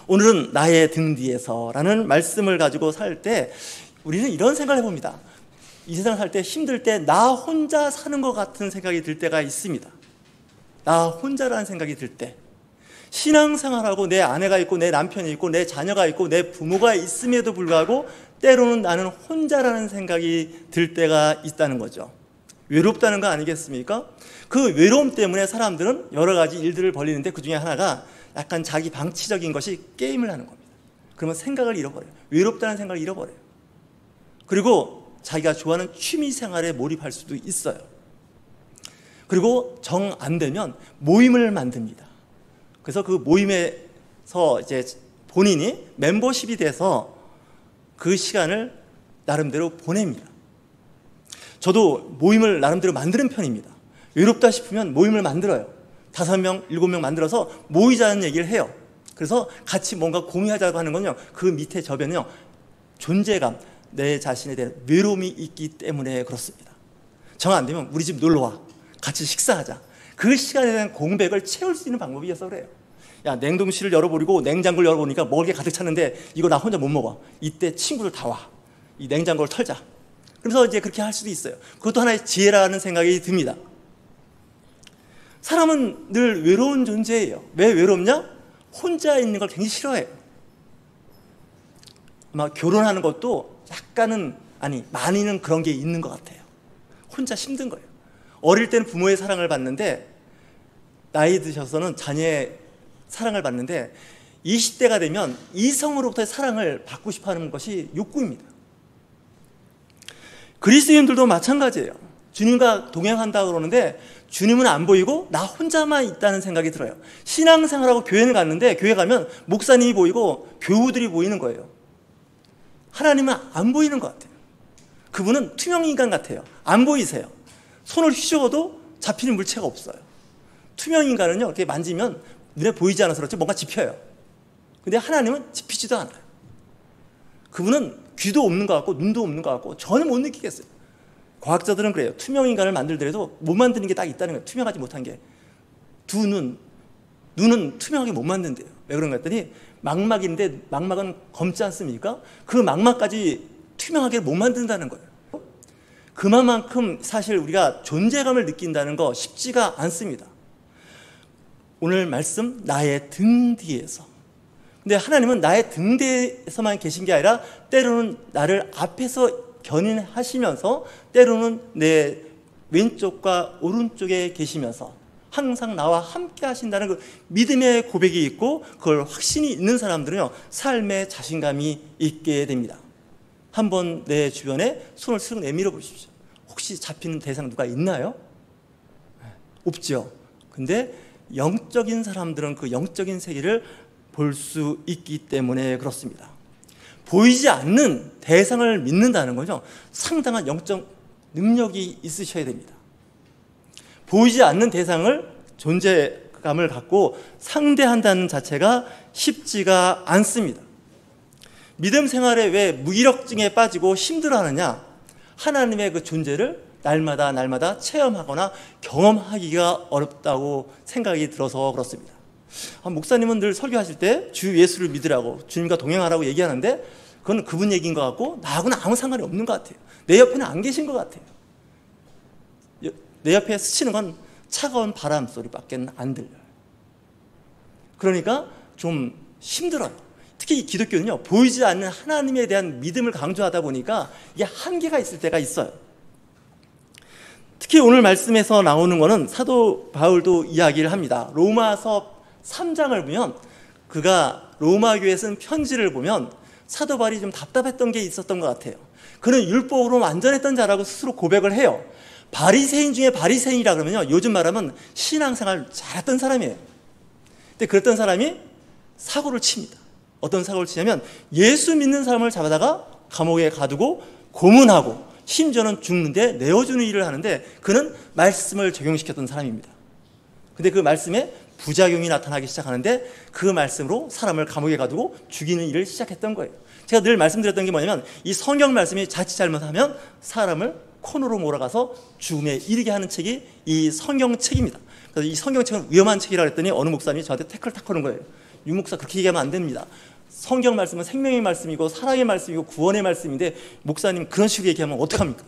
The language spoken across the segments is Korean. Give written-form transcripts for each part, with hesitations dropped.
오늘은 나의 등 뒤에서 라는 말씀을 가지고 살 때 우리는 이런 생각을 해봅니다. 이 세상 살 때 힘들 때 나 혼자 사는 것 같은 생각이 들 때가 있습니다. 나 혼자라는 생각이 들 때, 신앙생활하고 내 아내가 있고 내 남편이 있고 내 자녀가 있고 내 부모가 있음에도 불구하고 때로는 나는 혼자라는 생각이 들 때가 있다는 거죠. 외롭다는 거 아니겠습니까? 그 외로움 때문에 사람들은 여러 가지 일들을 벌이는데 그 중에 하나가 약간 자기 방치적인 것이 게임을 하는 겁니다. 그러면 생각을 잃어버려요. 외롭다는 생각을 잃어버려요. 그리고 자기가 좋아하는 취미 생활에 몰입할 수도 있어요. 그리고 정 안 되면 모임을 만듭니다. 그래서 그 모임에서 이제 본인이 멤버십이 돼서 그 시간을 나름대로 보냅니다. 저도 모임을 나름대로 만드는 편입니다. 외롭다 싶으면 모임을 만들어요. 5명, 7명 만들어서 모이자는 얘기를 해요. 그래서 같이 뭔가 공유하자고 하는 건요, 그 밑에 저변은요, 존재감, 내 자신에 대한 외로움이 있기 때문에 그렇습니다. 정 안 되면 우리 집 놀러와, 같이 식사하자. 그 시간에 대한 공백을 채울 수 있는 방법이어서 그래요. 야, 냉동실을 열어버리고 냉장고를 열어보니까 먹을 게 가득 찼는데 이거 나 혼자 못 먹어. 이때 친구들 다 와. 이 냉장고를 털자. 그래서 이제 그렇게 할 수도 있어요. 그것도 하나의 지혜라는 생각이 듭니다. 사람은 늘 외로운 존재예요. 왜 외롭냐? 혼자 있는 걸 굉장히 싫어해요. 아마 결혼하는 것도 약간은, 아니 많이는 그런 게 있는 것 같아요. 혼자 힘든 거예요. 어릴 때는 부모의 사랑을 받는데 나이 드셔서는 자녀의 사랑을 받는데 20대가 되면 이성으로부터의 사랑을 받고 싶어하는 것이 욕구입니다. 그리스도인들도 마찬가지예요. 주님과 동행한다고 그러는데 주님은 안 보이고 나 혼자만 있다는 생각이 들어요. 신앙생활하고 교회를 갔는데 교회 가면 목사님이 보이고 교우들이 보이는 거예요. 하나님은 안 보이는 것 같아요. 그분은 투명인간 같아요. 안 보이세요. 손을 휘저어도 잡히는 물체가 없어요. 투명인간은요, 이렇게 만지면 눈에 보이지 않아서 그렇지 뭔가 집혀요. 근데 하나님은 집히지도 않아요. 그분은 귀도 없는 것 같고 눈도 없는 것 같고 전혀 못 느끼겠어요. 과학자들은 그래요. 투명인간을 만들더라도 못 만드는 게 딱 있다는 거예요. 투명하지 못한 게. 눈은 투명하게 못 만든대요. 왜 그런가 했더니 망막인데 망막은 검지 않습니까? 그 망막까지 투명하게 못 만든다는 거예요. 그만큼 사실 우리가 존재감을 느낀다는 거 쉽지가 않습니다. 오늘 말씀, 나의 등 뒤에서. 근데 하나님은 나의 등 뒤에서만 계신 게 아니라 때로는 나를 앞에서 견인하시면서 때로는 내 왼쪽과 오른쪽에 계시면서 항상 나와 함께 하신다는 그 믿음의 고백이 있고 그걸 확신이 있는 사람들은요, 삶에 자신감이 있게 됩니다. 한번 내 주변에 손을 쓱 내밀어 보십시오. 혹시 잡히는 대상 누가 있나요? 없죠. 근데 영적인 사람들은 그 영적인 세계를 볼 수 있기 때문에 그렇습니다. 보이지 않는 대상을 믿는다는 거죠. 상당한 영적 능력이 있으셔야 됩니다. 보이지 않는 대상을 존재감을 갖고 상대한다는 자체가 쉽지가 않습니다. 믿음 생활에 왜 무기력증에 빠지고 힘들어하느냐? 하나님의 그 존재를 날마다 체험하거나 경험하기가 어렵다고 생각이 들어서 그렇습니다. 목사님은 늘 설교하실 때 주 예수를 믿으라고, 주님과 동행하라고 얘기하는데 그건 그분 얘기인 것 같고 나하고는 아무 상관이 없는 것 같아요. 내 옆에는 안 계신 것 같아요. 내 옆에 스치는 건 차가운 바람 소리밖에 안 들려요. 그러니까 좀 힘들어요. 특히 기독교는요, 보이지 않는 하나님에 대한 믿음을 강조하다 보니까 이게 한계가 있을 때가 있어요. 특히 오늘 말씀에서 나오는 거는 사도 바울도 이야기를 합니다. 로마서 3장을 보면 그가 로마 교회에 쓴 편지를 보면 사도 바울이 좀 답답했던 게 있었던 것 같아요. 그는 율법으로 완전했던 자라고 스스로 고백을 해요. 바리새인 중에 바리새인이라 그러면요, 요즘 말하면 신앙생활 잘했던 사람이에요. 근데 그랬던 사람이 사고를 칩니다. 어떤 사고를 치냐면 예수 믿는 사람을 잡아다가 감옥에 가두고 고문하고 심지어는 죽는데 내어주는 일을 하는데 그는 말씀을 적용시켰던 사람입니다. 근데 그 말씀에 부작용이 나타나기 시작하는데 그 말씀으로 사람을 감옥에 가두고 죽이는 일을 시작했던 거예요. 제가 늘 말씀드렸던 게 뭐냐면 이 성경 말씀이 자칫 잘못하면 사람을 코너로 몰아가서 죽음에 이르게 하는 책이 이 성경책입니다. 그래서 이 성경책은 위험한 책이라고 했더니 어느 목사님이 저한테 태클을 탁 거는 거예요. 유목사 그렇게 얘기하면 안 됩니다. 성경 말씀은 생명의 말씀이고 사랑의 말씀이고 구원의 말씀인데 목사님 그런 식으로 얘기하면 어떡합니까?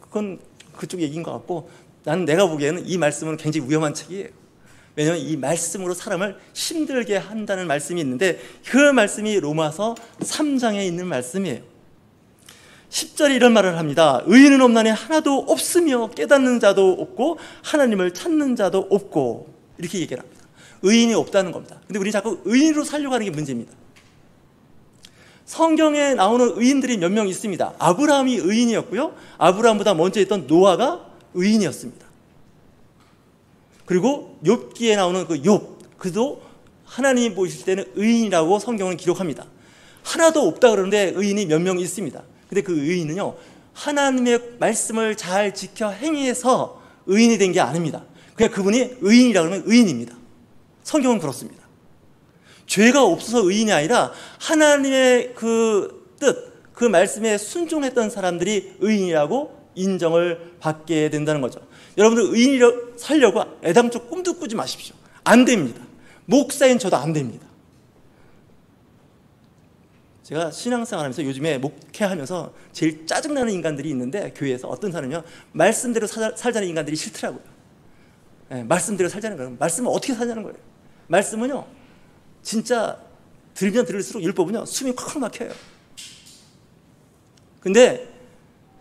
그건 그쪽 얘기인 것 같고, 나는 내가 보기에는 이 말씀은 굉장히 위험한 책이에요. 왜냐하면 이 말씀으로 사람을 힘들게 한다는 말씀이 있는데, 그 말씀이 로마서 3장에 있는 말씀이에요. 10절에 이런 말을 합니다. 의인은 없나니 하나도 없으며 깨닫는 자도 없고 하나님을 찾는 자도 없고, 이렇게 얘기를 합니다. 의인이 없다는 겁니다. 근데 우리 자꾸 의인으로 살려고 하는 게 문제입니다. 성경에 나오는 의인들이 몇 명 있습니다. 아브라함이 의인이었고요, 아브라함보다 먼저 있던 노아가 의인이었습니다. 그리고 욥기에 나오는 그 욥, 그도 하나님이 보실 때는 의인이라고 성경은 기록합니다. 하나도 없다 그러는데 의인이 몇 명 있습니다. 근데 그 의인은요, 하나님의 말씀을 잘 지켜 행해서 의인이 된 게 아닙니다. 그냥 그분이 의인이라 그러면 의인입니다. 성경은 그렇습니다. 죄가 없어서 의인이 아니라 하나님의 그 뜻, 그 말씀에 순종했던 사람들이 의인이라고 인정을 받게 된다는 거죠. 여러분들 의인이라 살려고 애당초 꿈도 꾸지 마십시오. 안 됩니다. 목사인 저도 안 됩니다. 제가 신앙생활하면서 요즘에 목회하면서 제일 짜증나는 인간들이 있는데, 교회에서 어떤 사람이요, 말씀대로 살자는 인간들이 싫더라고요. 네, 말씀대로 살자는 거예요. 말씀은 어떻게 살자는 거예요? 말씀은요, 진짜 들면 들을수록 율법은요, 숨이 콱콱 막혀요. 근데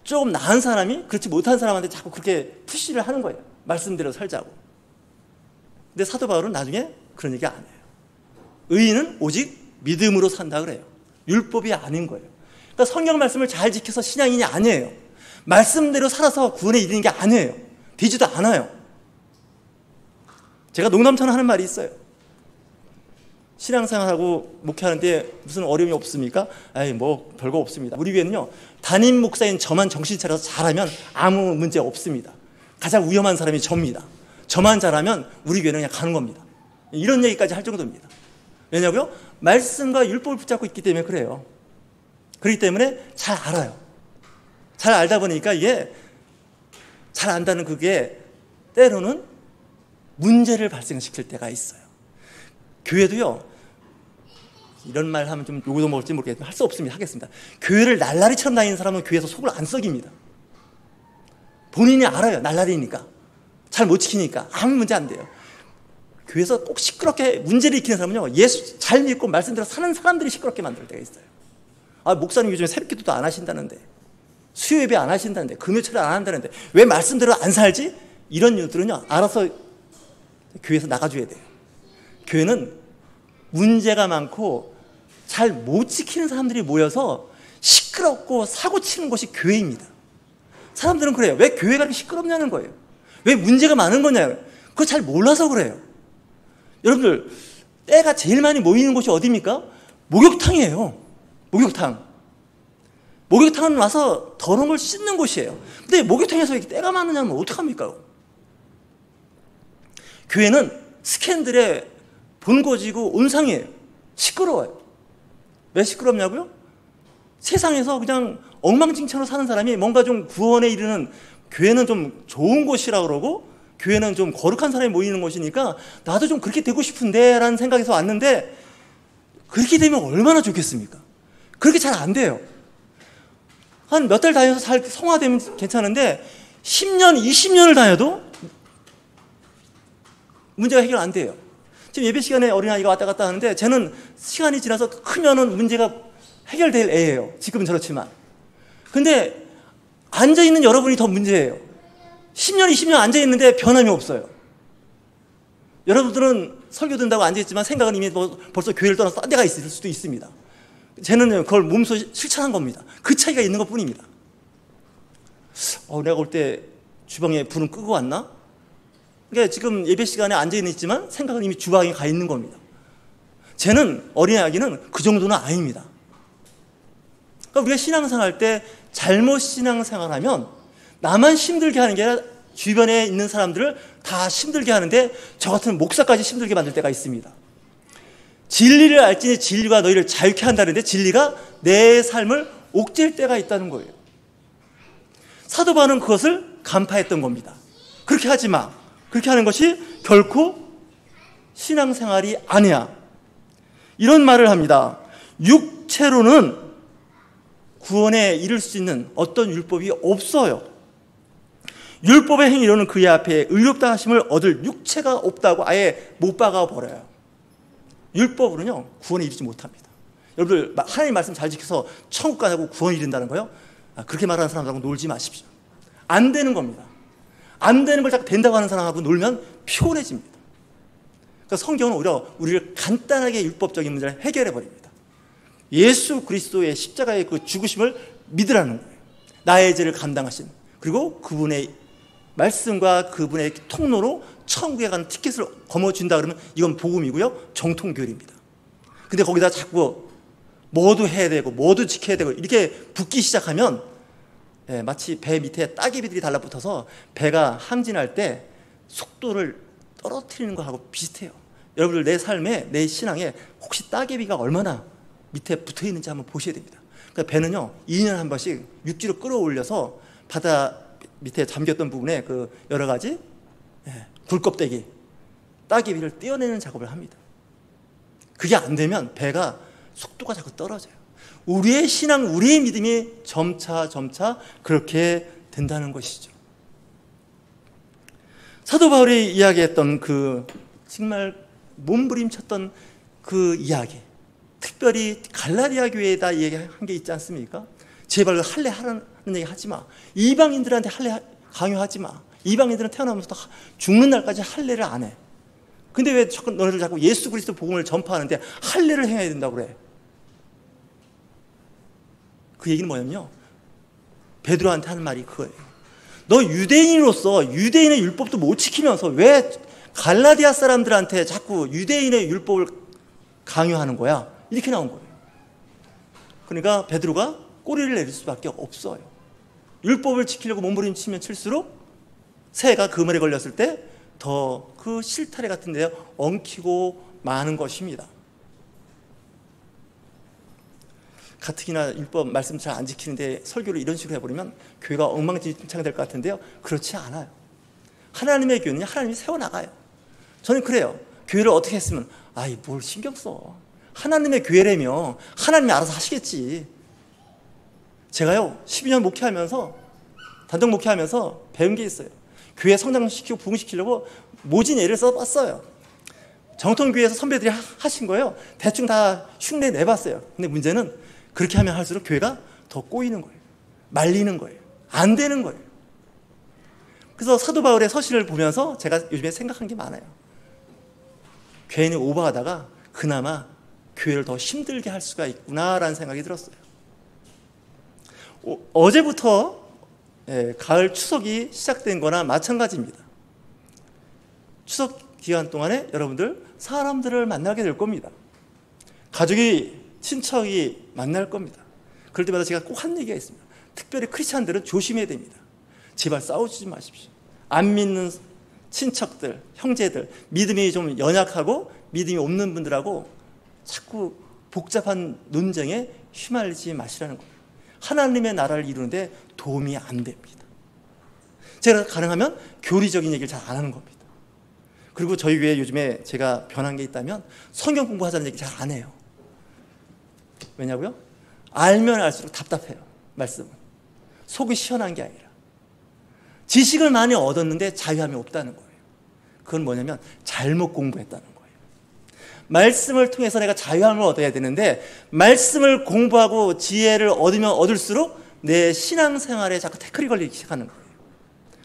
조금 나은 사람이 그렇지 못한 사람한테 자꾸 그렇게 푸시를 하는 거예요. 말씀대로 살자고. 근데 사도 바울은 나중에 그런 얘기 안 해요. 의인은 오직 믿음으로 산다 그래요. 율법이 아닌 거예요. 그러니까 성경 말씀을 잘 지켜서 신앙인이 아니에요. 말씀대로 살아서 구원에 이르는 게 아니에요. 되지도 않아요. 제가 농담처럼 하는 말이 있어요. 신앙생활하고 목회하는데 무슨 어려움이 없습니까? 아이, 뭐 별거 없습니다. 우리 교회는요, 담임 목사인 저만 정신 차려서 잘하면 아무 문제 없습니다. 가장 위험한 사람이 저입니다. 저만 잘하면 우리 교회는 그냥 가는 겁니다. 이런 얘기까지 할 정도입니다. 왜냐고요? 말씀과 율법을 붙잡고 있기 때문에 그래요. 그렇기 때문에 잘 알아요. 잘 알다 보니까 이게 잘 안다는 그게 때로는 문제를 발생시킬 때가 있어요. 교회도요, 이런 말 하면 좀 요구도 먹을지 모르겠지만 할 수 없습니다. 하겠습니다. 교회를 날라리처럼 다니는 사람은 교회에서 속을 안 썩입니다. 본인이 알아요. 날라리니까. 잘 못 지키니까 아무 문제 안 돼요. 교회에서 꼭 시끄럽게 문제를 일으키는 사람은요, 예수 잘 믿고 말씀대로 사는 사람들이 시끄럽게 만들 때가 있어요. 아, 목사님 요즘에 새벽기도도 안 하신다는데, 수요예배 안 하신다는데, 금요철에 안 한다는데 왜 말씀대로 안 살지? 이런 이유들은요, 알아서 교회에서 나가줘야 돼요. 교회는 문제가 많고 잘 못 지키는 사람들이 모여서 시끄럽고 사고치는 곳이 교회입니다. 사람들은 그래요. 왜 교회가 이렇게 시끄럽냐는 거예요. 왜 문제가 많은 거냐요. 그거 잘 몰라서 그래요. 여러분들, 때가 제일 많이 모이는 곳이 어디입니까? 목욕탕이에요. 목욕탕. 목욕탕은 와서 더러운 걸 씻는 곳이에요. 근데 목욕탕에서 이렇게 때가 많으냐면 어떡합니까? 교회는 스캔들의 본고지고 온상이에요. 시끄러워요. 왜 시끄럽냐고요? 세상에서 그냥 엉망진창으로 사는 사람이 뭔가 좀 구원에 이르는, 교회는 좀 좋은 곳이라 그러고 교회는 좀 거룩한 사람이 모이는 곳이니까 나도 좀 그렇게 되고 싶은데 라는 생각에서 왔는데, 그렇게 되면 얼마나 좋겠습니까? 그렇게 잘 안 돼요. 한 몇 달 다녀서 잘 성화되면 괜찮은데 10년, 20년을 다녀도 문제가 해결 안 돼요. 지금 예배 시간에 어린아이가 왔다 갔다 하는데, 쟤는 시간이 지나서 크면은 문제가 해결될 애예요. 지금은 저렇지만. 근데 앉아있는 여러분이 더 문제예요. 10년, 20년 앉아있는데 변함이 없어요. 여러분들은 설교 듣는다고 앉아있지만 생각은 이미 벌써 교회를 떠나서 딴 데가 있을 수도 있습니다. 쟤는 그걸 몸소 실천한 겁니다. 그 차이가 있는 것 뿐입니다. 내가 올 때 주방에 불은 끄고 왔나? 그러니까 지금 예배 시간에 앉아있지만 생각은 이미 주방에 가 있는 겁니다. 쟤는, 어린아이는 그 정도는 아닙니다. 그러니까 우리가 신앙생활 때 잘못 신앙생활하면 나만 힘들게 하는 게 아니라 주변에 있는 사람들을 다 힘들게 하는데, 저 같은 목사까지 힘들게 만들 때가 있습니다. 진리를 알지니 진리가 너희를 자유케 한다는데 진리가 내 삶을 옥죄일 때가 있다는 거예요. 사도 바울은 그것을 간파했던 겁니다. 그렇게 하지 마. 그렇게 하는 것이 결코 신앙생활이 아니야. 이런 말을 합니다. 육체로는 구원에 이를 수 있는 어떤 율법이 없어요. 율법의 행위로는 그의 앞에 의롭다 하심을 얻을 육체가 없다고 아예 못 박아 버려요. 율법으로는요 구원에 이르지 못합니다. 여러분들 하나님 말씀 잘 지켜서 천국 가자고 구원에 이른다는 거요? 그렇게 말하는 사람들하고 놀지 마십시오. 안 되는 겁니다. 안 되는 걸 자꾸 된다고 하는 사람하고 놀면 피곤해집니다. 그러니까 성경은 오히려 우리를 간단하게 율법적인 문제를 해결해 버립니다. 예수 그리스도의 십자가의 그 죽으심을 믿으라는 거예요. 나의 죄를 감당하신, 그리고 그분의 말씀과 그분의 통로로 천국에 가는 티켓을 거머쥔다 그러면 이건 복음이고요, 정통교리입니다. 근데 거기다 자꾸 뭐도 해야 되고 뭐도 지켜야 되고 이렇게 붙기 시작하면 마치 배 밑에 따개비들이 달라붙어서 배가 항진할 때 속도를 떨어뜨리는 거하고 비슷해요. 여러분들 내 삶에, 내 신앙에 혹시 따개비가 얼마나 밑에 붙어 있는지 한번 보셔야 됩니다. 그러니까 배는요 2년에 한 번씩 육지로 끌어올려서 바다 밑에 잠겼던 부분에 그 여러 가지 굴껍데기, 따개비를 떼어내는 작업을 합니다. 그게 안 되면 배가 속도가 자꾸 떨어져요. 우리의 신앙, 우리의 믿음이 점차 그렇게 된다는 것이죠. 사도 바울이 이야기했던 그 정말 몸부림쳤던 그 이야기, 특별히 갈라디아 교회에다 얘기한 게 있지 않습니까? 제발 할례 하라는 얘기 하지 마. 이방인들한테 할례 강요하지 마. 이방인들은 태어나면서 죽는 날까지 할례를 안 해. 근데 왜 너네들 자꾸 예수 그리스도 복음을 전파하는데 할례를 해야 된다고 그래? 그 얘기는 뭐냐면요, 베드로한테 하는 말이 그거예요. 너 유대인으로서 유대인의 율법도 못 지키면서 왜 갈라디아 사람들한테 자꾸 유대인의 율법을 강요하는 거야? 이렇게 나온 거예요. 그러니까 베드로가 꼬리를 내릴 수밖에 없어요. 율법을 지키려고 몸부림치면 칠수록 새가 그물에 걸렸을 때 더 그 실타래 같은 데 엉키고 마는 것입니다. 가뜩이나 율법 말씀 잘 안 지키는데 설교를 이런 식으로 해버리면 교회가 엉망진창이 될 것 같은데요, 그렇지 않아요. 하나님의 교회는 하나님이 세워나가요. 저는 그래요. 교회를 어떻게 했으면 뭘 신경 써. 하나님의 교회라며 하나님이 알아서 하시겠지. 제가요 12년 목회하면서, 단독 목회하면서 배운 게 있어요. 교회 성장시키고 부흥시키려고 모진 예를 써봤어요. 정통교회에서 선배들이 하신 거예요. 대충 다 흉내 내봤어요. 근데 문제는 그렇게 하면 할수록 교회가 더 꼬이는 거예요. 말리는 거예요. 안 되는 거예요. 그래서 사도 바울의 서신을 보면서 제가 요즘에 생각한 게 많아요. 괜히 오버하다가 그나마 교회를 더 힘들게 할 수가 있구나라는 생각이 들었어요. 어제부터 가을 추석이 시작된 거나 마찬가지입니다. 추석 기간 동안에 여러분들 사람들을 만나게 될 겁니다. 가족이, 친척이 만날 겁니다. 그럴 때마다 제가 꼭 하는 얘기가 있습니다. 특별히 크리스찬들은 조심해야 됩니다. 제발 싸우지 마십시오. 안 믿는 친척들, 형제들, 믿음이 좀 연약하고 믿음이 없는 분들하고 자꾸 복잡한 논쟁에 휘말리지 마시라는 거예요. 하나님의 나라를 이루는데 도움이 안 됩니다. 제가 가능하면 교리적인 얘기를 잘 안 하는 겁니다. 그리고 저희 교회 요즘에 제가 변한 게 있다면 성경 공부하자는 얘기 잘 안 해요. 왜냐고요? 알면 알수록 답답해요. 말씀은 속이 시원한 게 아니라 지식을 많이 얻었는데 자유함이 없다는 거예요. 그건 뭐냐면 잘못 공부했다는 거예요. 말씀을 통해서 내가 자유함을 얻어야 되는데 말씀을 공부하고 지혜를 얻으면 얻을수록 내 신앙생활에 자꾸 태클이 걸리기 시작하는 거예요.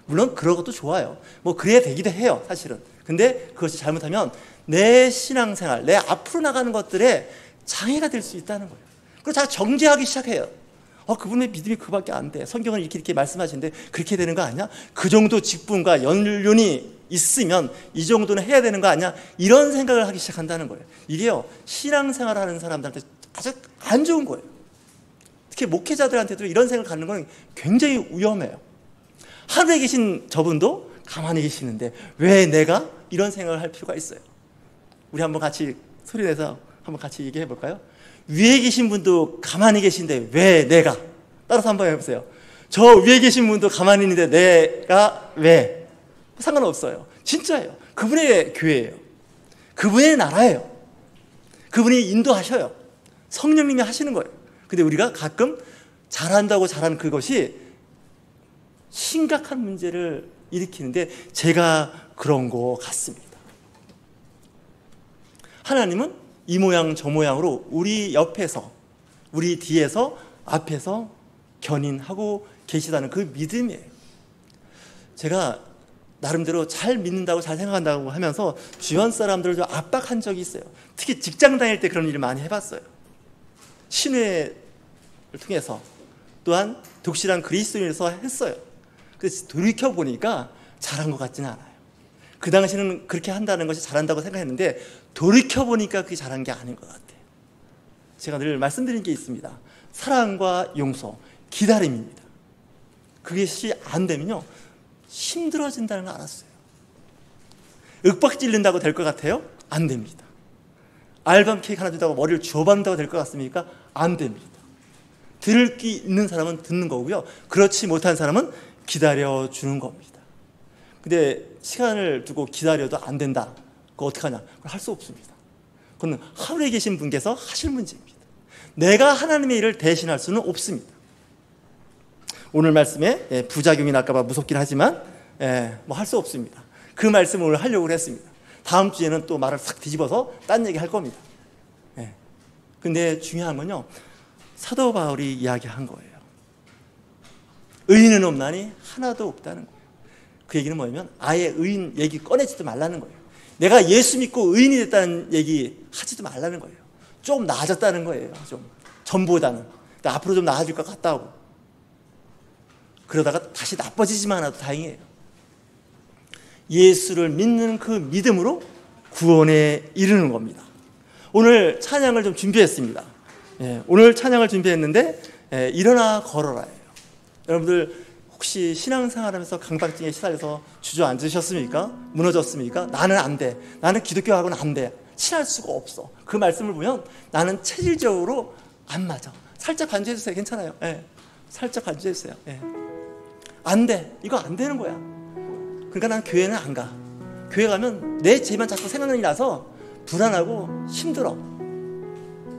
물론 그런 것도 좋아요. 뭐 그래야 되기도 해요, 사실은. 근데 그것이 잘못하면 내 신앙생활, 내 앞으로 나가는 것들에 장애가 될 수 있다는 거예요. 그리고 자꾸 정죄하기 시작해요. 그분의 믿음이 그밖에 안 돼. 성경은 이렇게 말씀하시는데 그렇게 되는 거 아니야? 그 정도 직분과 연륜이 있으면 이 정도는 해야 되는 거 아니야? 이런 생각을 하기 시작한다는 거예요. 이게요, 신앙생활 하는 사람들한테 아주 안 좋은 거예요. 특히 목회자들한테도 이런 생각을 갖는 건 굉장히 위험해요. 하늘에 계신 저분도 가만히 계시는데 왜 내가 이런 생각을 할 필요가 있어요? 우리 한번 같이 소리내서 한번 같이 얘기해 볼까요? 위에 계신 분도 가만히 계신데 왜 내가? 따라서 한번 해보세요. 저 위에 계신 분도 가만히 있는데 내가 왜? 상관없어요. 진짜예요. 그분의 교회예요. 그분의 나라예요. 그분이 인도하셔요. 성령님이 하시는 거예요. 근데 우리가 가끔 잘한다고 잘하는 그것이 심각한 문제를 일으키는데 제가 그런 것 같습니다. 하나님은 이 모양 저 모양으로 우리 옆에서, 우리 뒤에서, 앞에서 견인하고 계시다는 그 믿음이에요. 제가 나름대로 잘 믿는다고 잘 생각한다고 하면서 주변 사람들을 좀 압박한 적이 있어요. 특히 직장 다닐 때 그런 일을 많이 해봤어요. 신회를 통해서 또한 독실한 그리스도인에서 했어요. 그래서 돌이켜보니까 잘한 것 같지는 않아요. 그 당시에는 그렇게 한다는 것이 잘한다고 생각했는데 돌이켜보니까 그게 잘한 게 아닌 것 같아요. 제가 늘 말씀드린 게 있습니다. 사랑과 용서, 기다림입니다. 그것이 안 되면요 힘들어진다는 걸 알았어요. 윽박 찔린다고 될 것 같아요? 안 됩니다. 알밤 케이크 하나 준다고 머리를 주워받는다고 될 것 같습니까? 안 됩니다. 들을 기 있는 사람은 듣는 거고요, 그렇지 못한 사람은 기다려주는 겁니다. 근데 시간을 두고 기다려도 안 된다. 그거 어떡하냐? 그걸 할 수 없습니다. 그건 하늘에 계신 분께서 하실 문제입니다. 내가 하나님의 일을 대신할 수는 없습니다. 오늘 말씀에 부작용이 날까봐 무섭긴 하지만 뭐 할 수 없습니다. 그 말씀을 오늘 하려고 했습니다. 다음 주에는 또 말을 싹 뒤집어서 딴 얘기 할 겁니다. 근데 중요한 건요, 사도 바울이 이야기한 거예요. 의인은 없나니 하나도 없다는 거예요. 그 얘기는 뭐냐면 아예 의인 얘기 꺼내지도 말라는 거예요. 내가 예수 믿고 의인이 됐다는 얘기 하지도 말라는 거예요. 좀 나아졌다는 거예요. 좀 전보다는. 앞으로 좀 나아질 것 같다고. 그러다가 다시 나빠지지만 않아도 다행이에요. 예수를 믿는 그 믿음으로 구원에 이르는 겁니다. 오늘 찬양을 좀 준비했습니다. 오늘 찬양을 준비했는데 일어나 걸어라예요. 여러분들 혹시 신앙생활하면서 강박증에 시달려서 주저앉으셨습니까? 무너졌습니까? 나는 안 돼. 나는 기독교하고는 안 돼. 친할 수가 없어. 그 말씀을 보면 나는 체질적으로 안 맞아. 살짝 간주해주세요. 괜찮아요. 살짝 간주해주세요. 안 돼. 이거 안 되는 거야. 그러니까 난 교회는 안 가. 교회 가면 내 죄만 자꾸 생각이 나서 불안하고 힘들어.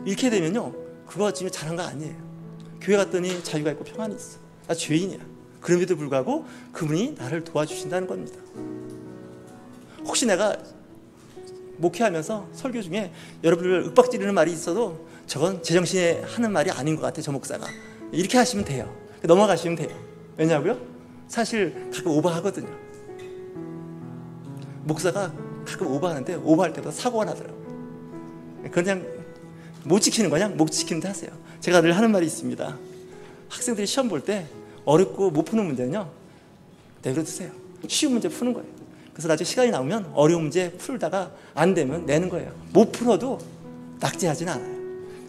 이렇게 되면요, 그거 지금 잘한 거 아니에요. 교회 갔더니 자유가 있고 평안이 있어. 나 죄인이야. 그럼에도 불구하고 그분이 나를 도와주신다는 겁니다. 혹시 내가 목회하면서 설교 중에 여러분들 윽박지르는 말이 있어도 저건 제정신에 하는 말이 아닌 것 같아, 저 목사가. 이렇게 하시면 돼요. 넘어가시면 돼요. 왜냐고요? 사실 가끔 오버하거든요. 목사가 가끔 오버하는데 오버할 때보다 사고가 나더라고요. 그냥 못 지키는 거냐? 못 지키는 데 하세요. 제가 늘 하는 말이 있습니다. 학생들이 시험 볼 때 어렵고 못 푸는 문제는요, 내려두세요. 쉬운 문제 푸는 거예요. 그래서 나중에 시간이 나오면 어려운 문제 풀다가 안 되면 내는 거예요. 못 풀어도 낙제하지는 않아요.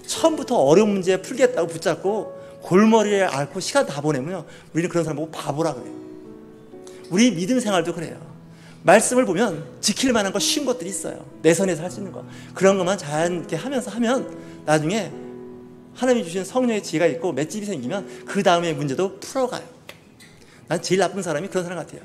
처음부터 어려운 문제 풀겠다고 붙잡고 골머리에 앓고 시간 다 보내면요, 우리는 그런 사람 보고 바보라 그래요. 우리 믿음 생활도 그래요. 말씀을 보면 지킬 만한 거 쉬운 것들이 있어요. 내 선에서 할 수 있는 거. 그런 것만 자연스럽게 하면서 하면 나중에 하나님이 주신 성령의 지혜가 있고 맷집이 생기면 그 다음의 문제도 풀어가요. 난 제일 나쁜 사람이 그런 사람 같아요.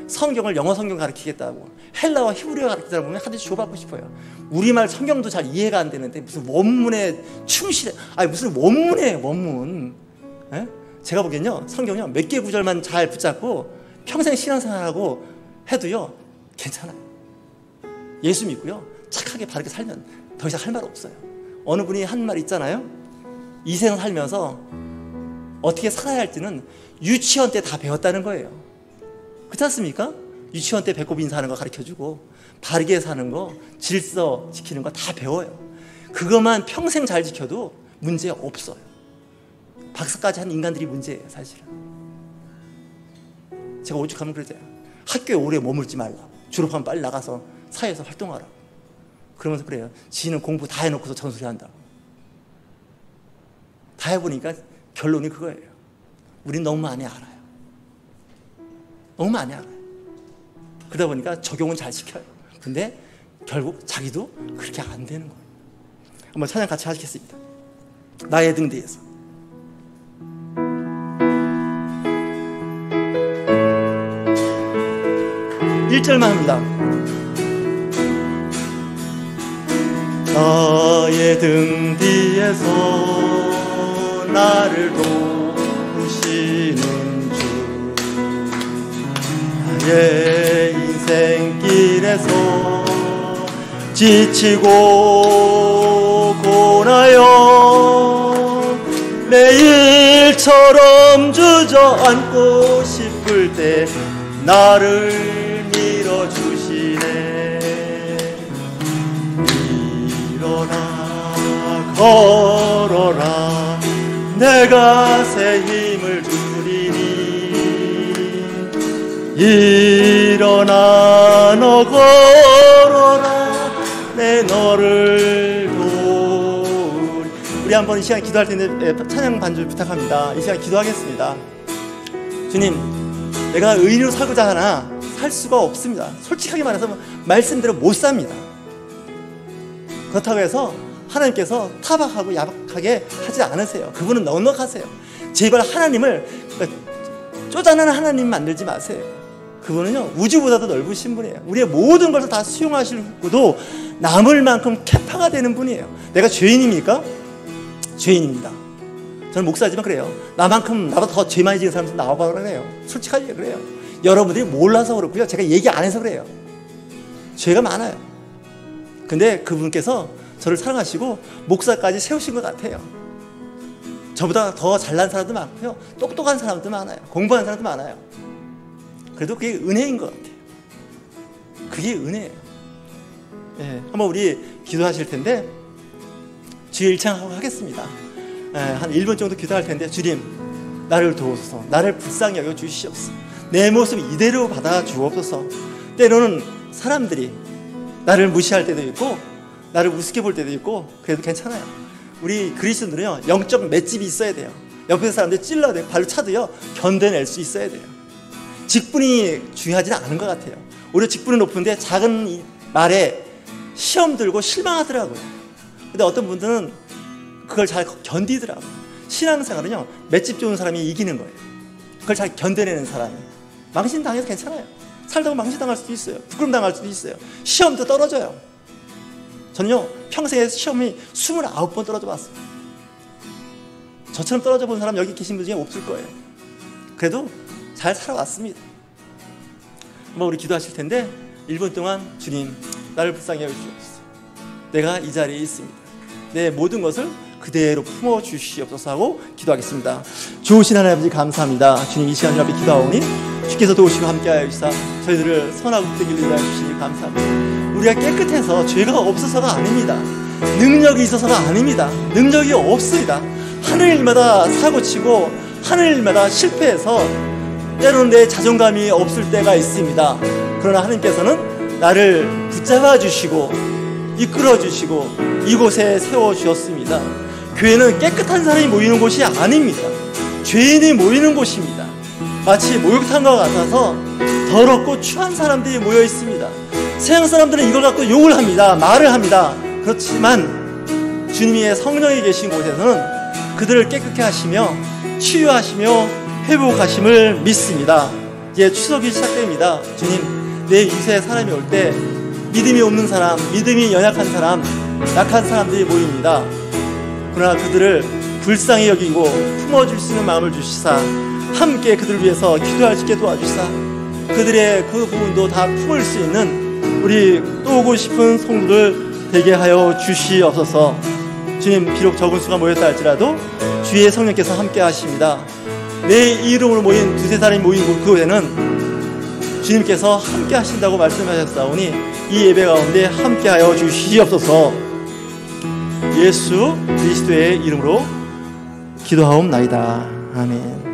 성경을 영어 성경 가르치겠다고 헬라와 히브리어 가르치다 보면 하나씩 줘받고 싶어요. 우리말 성경도 잘 이해가 안 되는데 무슨 원문에 충실해. 아니 무슨 원문에 원문. 제가 보기엔요, 성경요 몇 개 구절만 잘 붙잡고 평생 신앙생활하고 해도요 괜찮아요. 예수 믿고요 착하게 바르게 살면 더 이상 할 말 없어요. 어느 분이 한 말 있잖아요. 이 생 살면서 어떻게 살아야 할지는 유치원 때 다 배웠다는 거예요. 그렇지 않습니까? 유치원 때 배꼽 인사하는 거 가르쳐주고 바르게 사는 거, 질서 지키는 거 다 배워요. 그것만 평생 잘 지켜도 문제 없어요. 박사까지 한 인간들이 문제예요, 사실은. 제가 오죽하면 그러잖아요. 학교에 오래 머물지 말라. 졸업하면 빨리 나가서 사회에서 활동하라. 그러면서 그래요. 지는 공부 다 해놓고서 전소리 한다고. 다 해보니까 결론이 그거예요. 우린 너무 많이 알아요. 너무 많이 알아요. 그러다 보니까 적용은 잘 시켜요. 근데 결국 자기도 그렇게 안 되는 거예요. 한번 찬양 같이 하시겠습니다. 나의 등 뒤에서. 일절만 합니다. 나의 등 뒤에서 나를 도우시는 주, 나의 인생길에서 지치고 고나여 매일처럼 주저앉고 싶을 때 나를 밀어주시네. 일어나 걸어라, 내가 새 힘을 주리니. 일어나 너 걸어라, 내 너를 도우리. 우리 한번 이 시간 기도할 텐데 찬양 반주 부탁합니다. 이 시간 기도하겠습니다. 주님, 내가 의인으로 살고자 하나 살 수가 없습니다. 솔직하게 말해서 말씀대로 못 삽니다. 그렇다고 해서 하나님께서 타박하고 야박하게 하지 않으세요. 그분은 넉넉하세요. 제발 하나님을 쪼잔한 하나님 만들지 마세요. 그분은요, 우주보다도 넓으신 분이에요. 우리의 모든 것을 다 수용하시고도 남을 만큼 캐파가 되는 분이에요. 내가 죄인입니까? 죄인입니다. 저는 목사지만 그래요. 나만큼, 나보다 더 죄 많이 지은 사람들 나와봐 그래요. 솔직하게 그래요. 여러분들이 몰라서 그렇고요, 제가 얘기 안 해서 그래요. 죄가 많아요. 근데 그분께서 저를 사랑하시고 목사까지 세우신 것 같아요. 저보다 더 잘난 사람도 많고요, 똑똑한 사람도 많아요, 공부한 사람도 많아요. 그래도 그게 은혜인 것 같아요. 그게 은혜예요. 예, 한번 우리 기도하실 텐데 주의 일창하고 하겠습니다. 예, 한 1분 정도 기도할 텐데, 주님, 나를 도우소서, 나를 불쌍히 여겨 주시옵소서, 내 모습 이대로 받아 주옵소서. 때로는 사람들이 나를 무시할 때도 있고 나를 우습게 볼 때도 있고, 그래도 괜찮아요. 우리 그리스도인들은요, 영적 맷집이 있어야 돼요. 옆에 사람들 찔러야 돼요. 발로 차도요, 견뎌낼 수 있어야 돼요. 직분이 중요하지는 않은 것 같아요. 오히려 직분은 높은데 작은 말에 시험 들고 실망하더라고요. 근데 어떤 분들은 그걸 잘 견디더라고요. 신앙생활은요, 맷집 좋은 사람이 이기는 거예요. 그걸 잘 견뎌내는 사람이. 망신당해서 괜찮아요. 살다가 망신당할 수도 있어요. 부끄럼당할 수도 있어요. 시험도 떨어져요. 저는요, 평생에 시험이 29번 떨어져 봤어요. 저처럼 떨어져 본 사람 여기 계신 분 중에 없을 거예요. 그래도 잘 살아왔습니다. 한번 우리 기도하실 텐데 1분 동안, 주님, 나를 불쌍히 여기시옵소서, 내가 이 자리에 있습니다, 내 모든 것을 그대로 품어주시옵소서 하고 기도하겠습니다. 좋으신 하나님 아버지, 감사합니다. 주님, 이 시간 주 앞에 기도하오니 주께서 도우시고 함께하여 주시사 저희들을 선하고 복된 길로 인하여 주시니 감사합니다. 우리가 깨끗해서 죄가 없어서가 아닙니다. 능력이 있어서가 아닙니다. 능력이 없습니다. 하는 일마다 사고치고 하는 일마다 실패해서 때로는 내 자존감이 없을 때가 있습니다. 그러나 하나님께서는 나를 붙잡아 주시고 이끌어 주시고 이곳에 세워 주셨습니다. 교회는 깨끗한 사람이 모이는 곳이 아닙니다. 죄인이 모이는 곳입니다. 마치 목욕탕과 같아서 더럽고 추한 사람들이 모여 있습니다. 세상 사람들은 이걸 갖고 욕을 합니다. 말을 합니다. 그렇지만 주님의 성령이 계신 곳에서는 그들을 깨끗게 하시며 치유하시며 회복하심을 믿습니다. 이제 추석이 시작됩니다. 주님, 내 인생에 사람이 올 때 믿음이 없는 사람, 믿음이 연약한 사람, 약한 사람들이 모입니다. 그러나 그들을 불쌍히 여기고 품어줄 수 있는 마음을 주시사 함께 그들을 위해서 기도할 수 있게 도와주시사 그들의 그 부분도 다 품을 수 있는 우리 또 오고 싶은 성도들 되게 하여 주시옵소서. 주님, 비록 적은 수가 모였다 할지라도 주의 성령께서 함께 하십니다. 내 이름으로 모인 두세 사람이 모인 그곳에는 주님께서 함께 하신다고 말씀하셨사오니 이 예배 가운데 함께 하여 주시옵소서. 예수 그리스도의 이름으로 기도하옵나이다. 아멘.